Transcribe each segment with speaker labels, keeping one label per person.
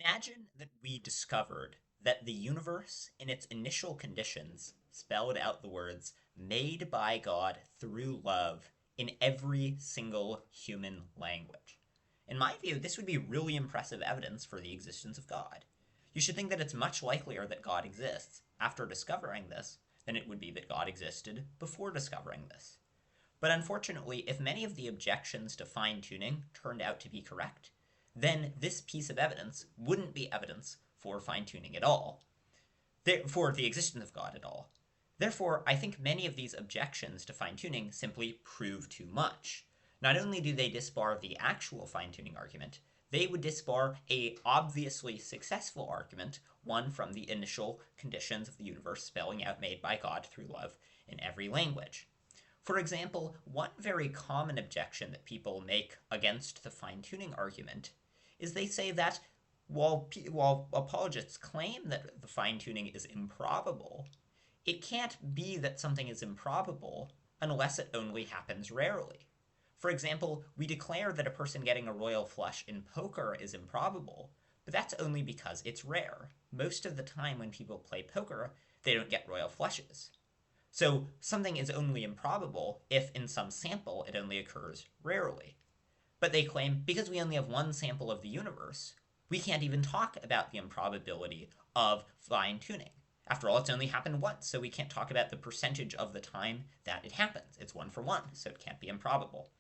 Speaker 1: Imagine that we discovered that the universe in its initial conditions spelled out the words made by God through love in every single human language. In my view, this would be really impressive evidence for the existence of God. You should think that it's much likelier that God exists after discovering this than it would be that God existed before discovering this. But unfortunately, if many of the objections to fine tuning turned out to be correct, then this piece of evidence wouldn't be evidence for fine tuning at all, for the existence of God at all. Therefore, I think many of these objections to fine tuning simply prove too much. Not only do they disbar the actual fine tuning argument, they would disbar a obviously successful argument, one from the initial conditions of the universe spelling out made by God through love in every language. For example, one very common objection that people make against the fine tuning argument is they say that while apologists claim that the fine tuning is improbable, it can't be that something is improbable unless it only happens rarely. For example, we declare that a person getting a royal flush in poker is improbable, but that's only because it's rare. Most of the time when people play poker, they don't get royal flushes. So something is only improbable if in some sample it only occurs rarely. But they claim because we only have one sample of the universe, we can't even talk about the improbability of fine tuning. After all, it's only happened once, so we can't talk about the percentage of the time that it happens. It's 1-for-1, so it can't be improbable.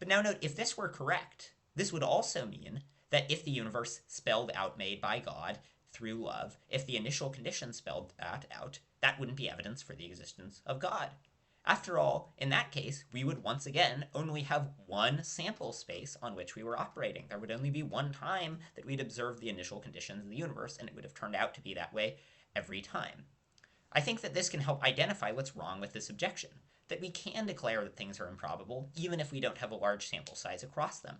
Speaker 1: But now note, if this were correct, this would also mean that if the universe spelled out made by God through love, if the initial conditions spelled that out, that wouldn't be evidence for the existence of God. After all, in that case, we would once again only have one sample space on which we were operating. There would only be one time that we'd observed the initial conditions of the universe, and it would have turned out to be that way every time. I think that this can help identify what's wrong with this objection, that we can declare that things are improbable, even if we don't have a large sample size across them.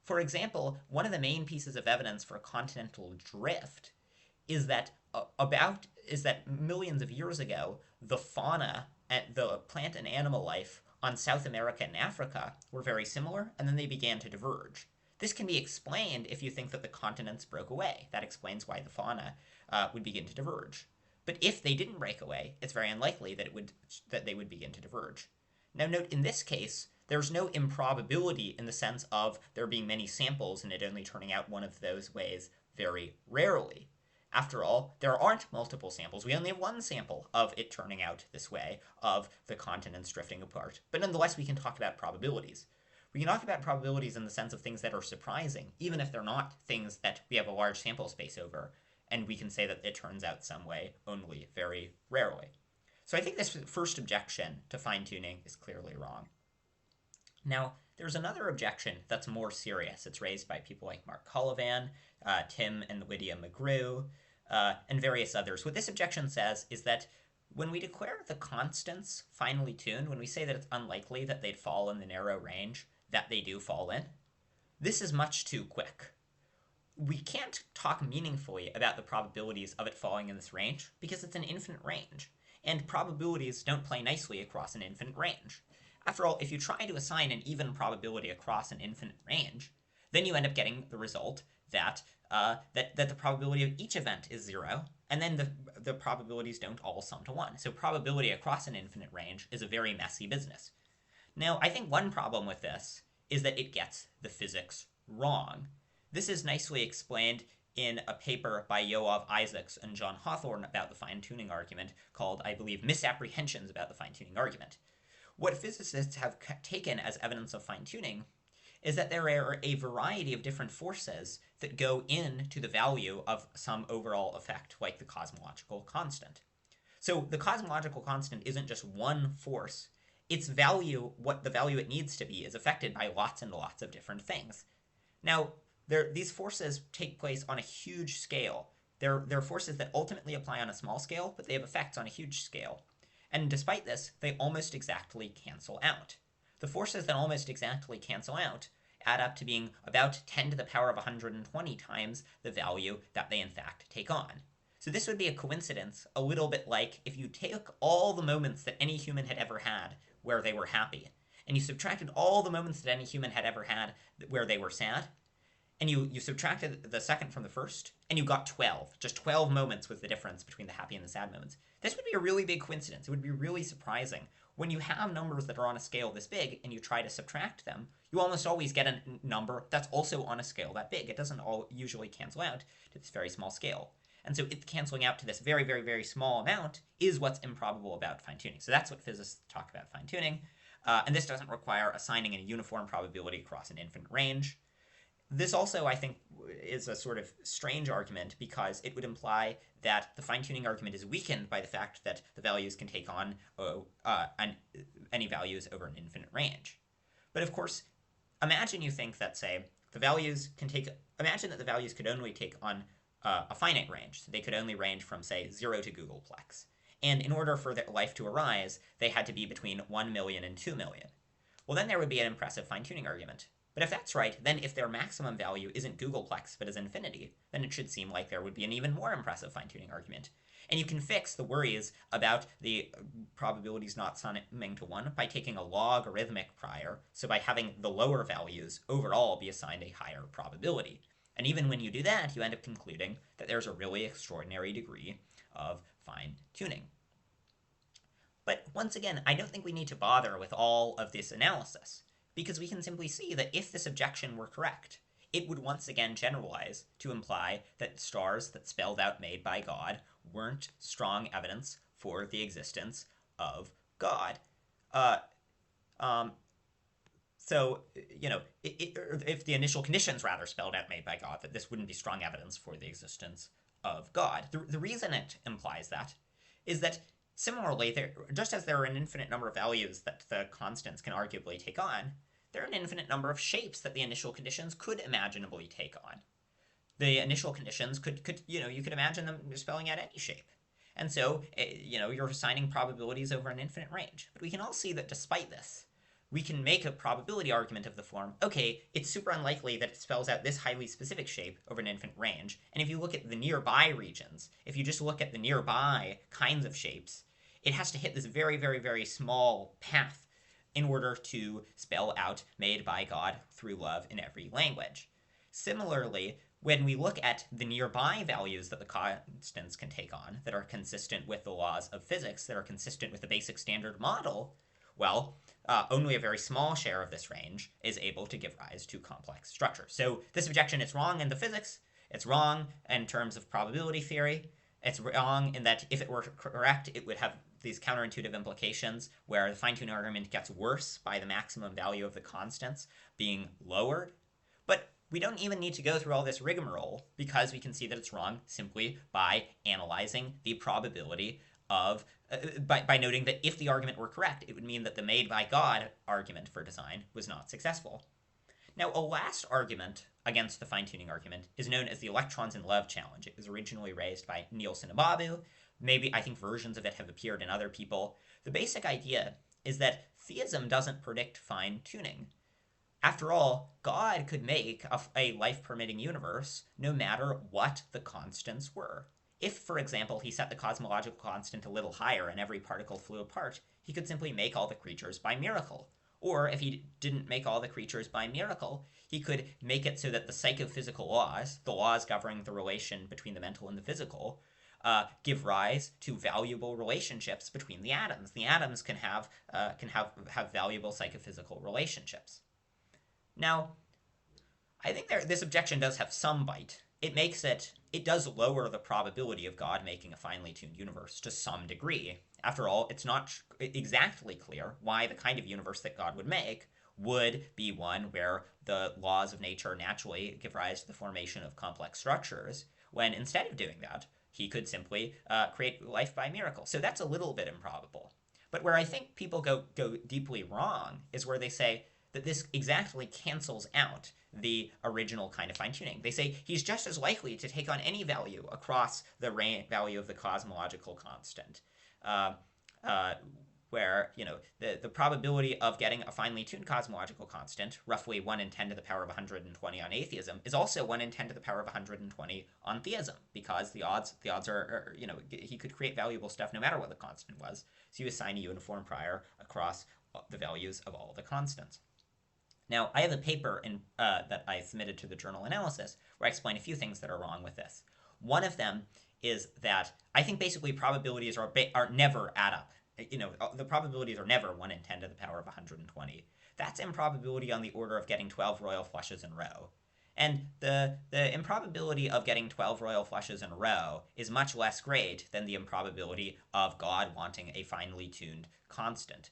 Speaker 1: For example, one of the main pieces of evidence for continental drift is that millions of years ago, the fauna and the plant and animal life on South America and Africa were very similar, and then they began to diverge. This can be explained if you think that the continents broke away. That explains why the fauna would begin to diverge. But if they didn't break away, it's very unlikely that they would begin to diverge. Now note, in this case, there's no improbability in the sense of there being many samples and it only turning out one of those ways very rarely. After all, there aren't multiple samples. We only have one sample of it turning out this way, of the continents drifting apart. But nonetheless, we can talk about probabilities. We can talk about probabilities in the sense of things that are surprising, even if they're not things that we have a large sample space over, and we can say that it turns out some way only very rarely. So I think this first objection to fine-tuning is clearly wrong. Now, there's another objection that's more serious. It's raised by people like Mark Cullivan, Tim and Lydia McGrew, and various others. What this objection says is that when we declare the constants finely tuned, when we say that it's unlikely that they'd fall in the narrow range that they do fall in, this is much too quick. We can't talk meaningfully about the probabilities of it falling in this range because it's an infinite range, and probabilities don't play nicely across an infinite range. After all, if you try to assign an even probability across an infinite range, then you end up getting the result that the probability of each event is 0, and then the probabilities don't all sum to 1. So probability across an infinite range is a very messy business. Now, I think one problem with this is that it gets the physics wrong. This is nicely explained in a paper by Yoav Isaacs and John Hawthorne about the fine-tuning argument called, I believe, Misapprehensions about the fine-tuning argument. What physicists have taken as evidence of fine-tuning is that there are a variety of different forces that go into the value of some overall effect, like the cosmological constant. So the cosmological constant isn't just one force. Its value, what the value it needs to be, is affected by lots and lots of different things. Now, these forces take place on a huge scale. They're forces that ultimately apply on a small scale, but they have effects on a huge scale. And despite this, they almost exactly cancel out. The forces that almost exactly cancel out add up to being about 10 to the power of 120 times the value that they in fact take on. So this would be a coincidence, a little bit like if you take all the moments that any human had ever had where they were happy, and you subtracted all the moments that any human had ever had where they were sad, and you subtracted the second from the first, and you got 12. Just 12 moments was the difference between the happy and the sad moments. This would be a really big coincidence. It would be really surprising. When you have numbers that are on a scale this big and you try to subtract them, you almost always get a number that's also on a scale that big. It doesn't all usually cancel out to this very small scale. And so it canceling out to this very, very, very small amount is what's improbable about fine-tuning. So that's what physicists talk about fine-tuning. And this doesn't require assigning a uniform probability across an infinite range. This also, I think, is a sort of strange argument because it would imply that the fine-tuning argument is weakened by the fact that the values can take on any values over an infinite range. But of course, imagine you think that, say, imagine that the values could only take on a finite range. So they could only range from, say, 0 to googolplex. And in order for their life to arise, they had to be between 1 million and 2 million. Well, then there would be an impressive fine-tuning argument. But if that's right, then if their maximum value isn't googolplex but is infinity, then it should seem like there would be an even more impressive fine-tuning argument. And you can fix the worries about the probabilities not summing to 1 by taking a logarithmic prior, so by having the lower values overall be assigned a higher probability. And even when you do that, you end up concluding that there's a really extraordinary degree of fine-tuning. But once again, I don't think we need to bother with all of this analysis, because we can simply see that if this objection were correct, it would once again generalize to imply that stars that spelled out made by God weren't strong evidence for the existence of God. So, if the initial conditions rather spelled out made by God, that this wouldn't be strong evidence for the existence of God. The reason it implies that is that similarly, just as there are an infinite number of values that the constants can arguably take on, there are an infinite number of shapes that the initial conditions could imaginably take on. The initial conditions you could imagine them spelling out any shape. And so, you're assigning probabilities over an infinite range. But we can all see that despite this, we can make a probability argument of the form, okay, it's super unlikely that it spells out this highly specific shape over an infinite range. And if you look at the nearby regions, if you just look at the nearby kinds of shapes, it has to hit this very, very, very small path in order to spell out made by God through love in every language. Similarly, when we look at the nearby values that the constants can take on that are consistent with the laws of physics, that are consistent with the basic standard model, well, only a very small share of this range is able to give rise to complex structures. So this objection is wrong in the physics, it's wrong in terms of probability theory, it's wrong in that if it were correct, it would have these counterintuitive implications where the fine-tuning argument gets worse by the maximum value of the constants being lowered. But we don't even need to go through all this rigmarole because we can see that it's wrong simply by analyzing the probability of, by noting that if the argument were correct, it would mean that the made by God argument for design was not successful. Now, a last argument against the fine-tuning argument is known as the electrons in love challenge. It was originally raised by Nielsen and Babu. Maybe I think versions of it have appeared in other people. The basic idea is that theism doesn't predict fine-tuning. After all, God could make a life-permitting universe no matter what the constants were. If, for example, he set the cosmological constant a little higher and every particle flew apart, he could simply make all the creatures by miracle. Or if he didn't make all the creatures by miracle, he could make it so that the psychophysical laws, the laws governing the relation between the mental and the physical, give rise to valuable relationships between the atoms. The atoms can have valuable psychophysical relationships. Now, I think this objection does have some bite. It does lower the probability of God making a finely tuned universe to some degree. After all, it's not exactly clear why the kind of universe that God would make would be one where the laws of nature naturally give rise to the formation of complex structures, when instead of doing that, he could simply create life by miracle. So that's a little bit improbable. But where I think people go deeply wrong is where they say that this exactly cancels out the original kind of fine-tuning. They say he's just as likely to take on any value across the value of the cosmological constant, where the probability of getting a finely tuned cosmological constant, roughly 1 in 10 to the power of 120 on atheism, is also 1 in 10 to the power of 120 on theism, because the odds are he could create valuable stuff no matter what the constant was. So you assign a uniform prior across the values of all the constants. Now, I have a paper that I submitted to the journal Analysis where I explain a few things that are wrong with this. One of them is that I think basically probabilities are never add up. The probabilities are never 1 in 10 to the power of 120. That's improbability on the order of getting 12 royal flushes in a row. And the improbability of getting 12 royal flushes in a row is much less great than the improbability of God wanting a finely tuned constant.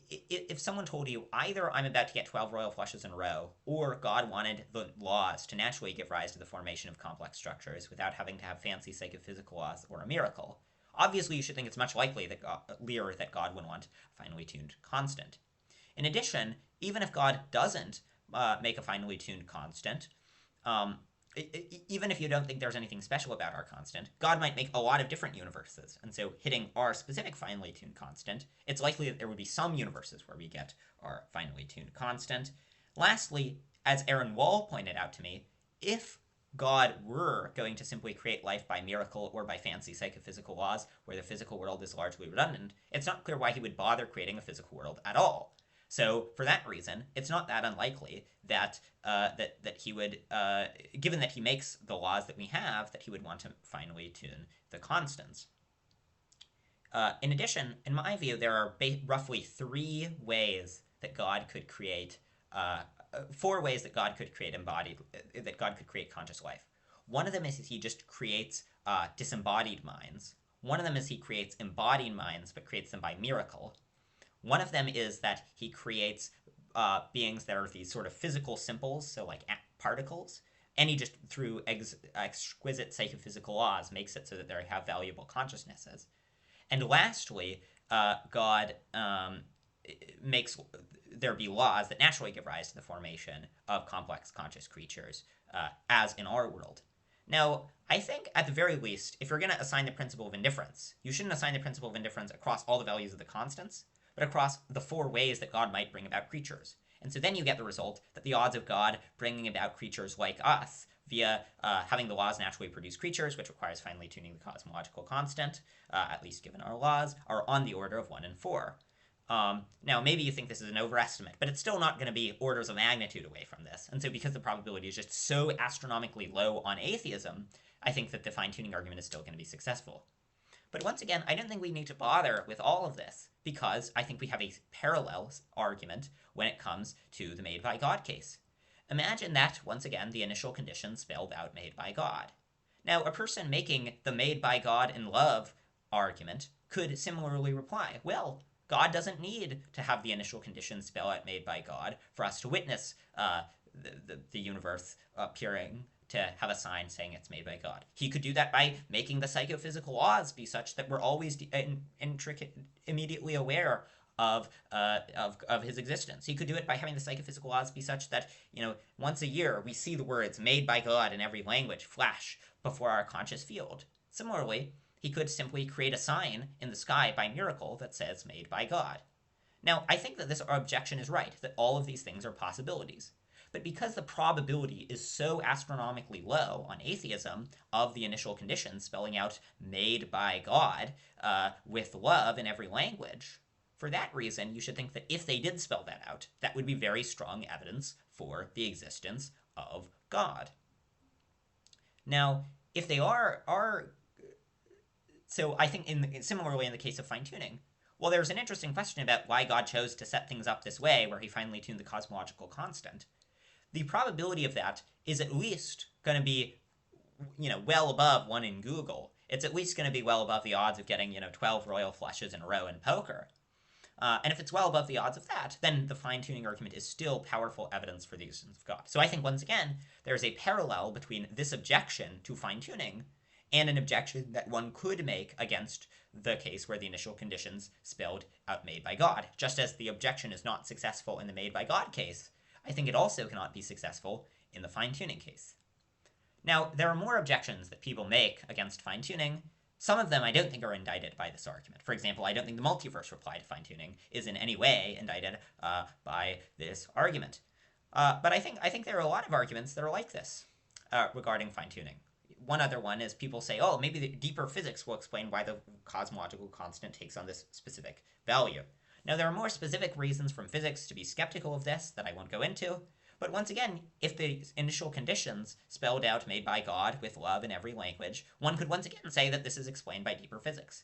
Speaker 1: If someone told you either I'm about to get 12 royal flushes in a row, or God wanted the laws to naturally give rise to the formation of complex structures without having to have fancy psychophysical laws or a miracle, obviously you should think it's much likely that God would want a finely tuned constant. In addition, even if God doesn't make a finely tuned constant, um, even if you don't think there's anything special about our constant, God might make a lot of different universes. And so hitting our specific finely tuned constant, it's likely that there would be some universes where we get our finely tuned constant. Lastly, as Aaron Wall pointed out to me, if God were going to simply create life by miracle or by fancy psychophysical laws where the physical world is largely redundant, it's not clear why he would bother creating a physical world at all. So for that reason, it's not that unlikely that he would, given that he makes the laws that we have, that he would want to finally tune the constants. In addition, in my view, there are roughly 3 ways that God could create, 4 ways that God could create conscious life. One of them is he just creates disembodied minds. One of them is he creates embodied minds, but creates them by miracle. One of them is that he creates beings that are these sort of physical simples, so like particles, and he just, through exquisite psychophysical laws, makes it so that they have valuable consciousnesses. And lastly, God makes there be laws that naturally give rise to the formation of complex conscious creatures, as in our world. Now, I think, at the very least, if you're going to assign the principle of indifference, you shouldn't assign the principle of indifference across all the values of the constants, but across the 4 ways that God might bring about creatures. And so then you get the result that the odds of God bringing about creatures like us via having the laws naturally produce creatures, which requires finely tuning the cosmological constant, at least given our laws, are on the order of 1 in 4. Now, maybe you think this is an overestimate, but it's still not going to be orders of magnitude away from this. And so because the probability is just so astronomically low on atheism, I think that the fine-tuning argument is still going to be successful. But once again, I don't think we need to bother with all of this, because I think we have a parallel argument when it comes to the made by God case. Imagine that, once again, the initial condition spelled out made by God. Now, a person making the made by God in love argument could similarly reply, well, God doesn't need to have the initial condition spell out made by God for us to witness the universe appearing to have a sign saying it's made by God. He could do that by making the psychophysical laws be such that we're always immediately aware of his existence. He could do it by having the psychophysical laws be such that, once a year we see the words made by God in every language flash before our conscious field. Similarly, he could simply create a sign in the sky by miracle that says made by God. Now, I think that this objection is right, that all of these things are possibilities. But because the probability is so astronomically low on atheism of the initial conditions spelling out made by God with love in every language, for that reason, you should think that if they did spell that out, that would be very strong evidence for the existence of God. Now, if they are so I think similarly in the case of fine-tuning, well, there's an interesting question about why God chose to set things up this way, where he finally tuned the cosmological constant. The probability of that is at least going to be, well above 1 in Google. It's at least going to be well above the odds of getting, 12 royal flushes in a row in poker. And if it's well above the odds of that, then the fine-tuning argument is still powerful evidence for the existence of God. So I think, once again, there's a parallel between this objection to fine-tuning and an objection that one could make against the case where the initial conditions spelled out made by God. Just as the objection is not successful in the made by God case, I think it also cannot be successful in the fine-tuning case. Now, there are more objections that people make against fine-tuning. Some of them I don't think are indicted by this argument. For example, I don't think the multiverse reply to fine-tuning is in any way indicted by this argument. But I think there are a lot of arguments that are like this regarding fine-tuning. One other one is people say, oh, maybe the deeper physics will explain why the cosmological constant takes on this specific value. Now, there are more specific reasons from physics to be skeptical of this that I won't go into, but once again, if the initial conditions spelled out made by God with love in every language, one could once again say that this is explained by deeper physics.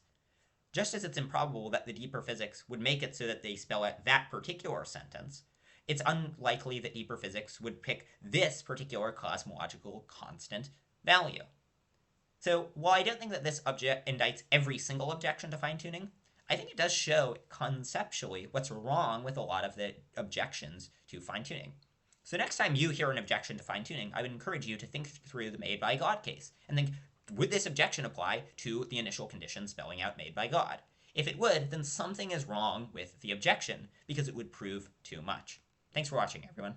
Speaker 1: Just as it's improbable that the deeper physics would make it so that they spell out that particular sentence, it's unlikely that deeper physics would pick this particular cosmological constant value. So while I don't think that this indicts every single objection to fine-tuning, I think it does show conceptually what's wrong with a lot of the objections to fine-tuning. So next time you hear an objection to fine-tuning, I would encourage you to think through the made by God case and think, would this objection apply to the initial condition spelling out made by God? If it would, then something is wrong with the objection because it would prove too much. Thanks for watching, everyone.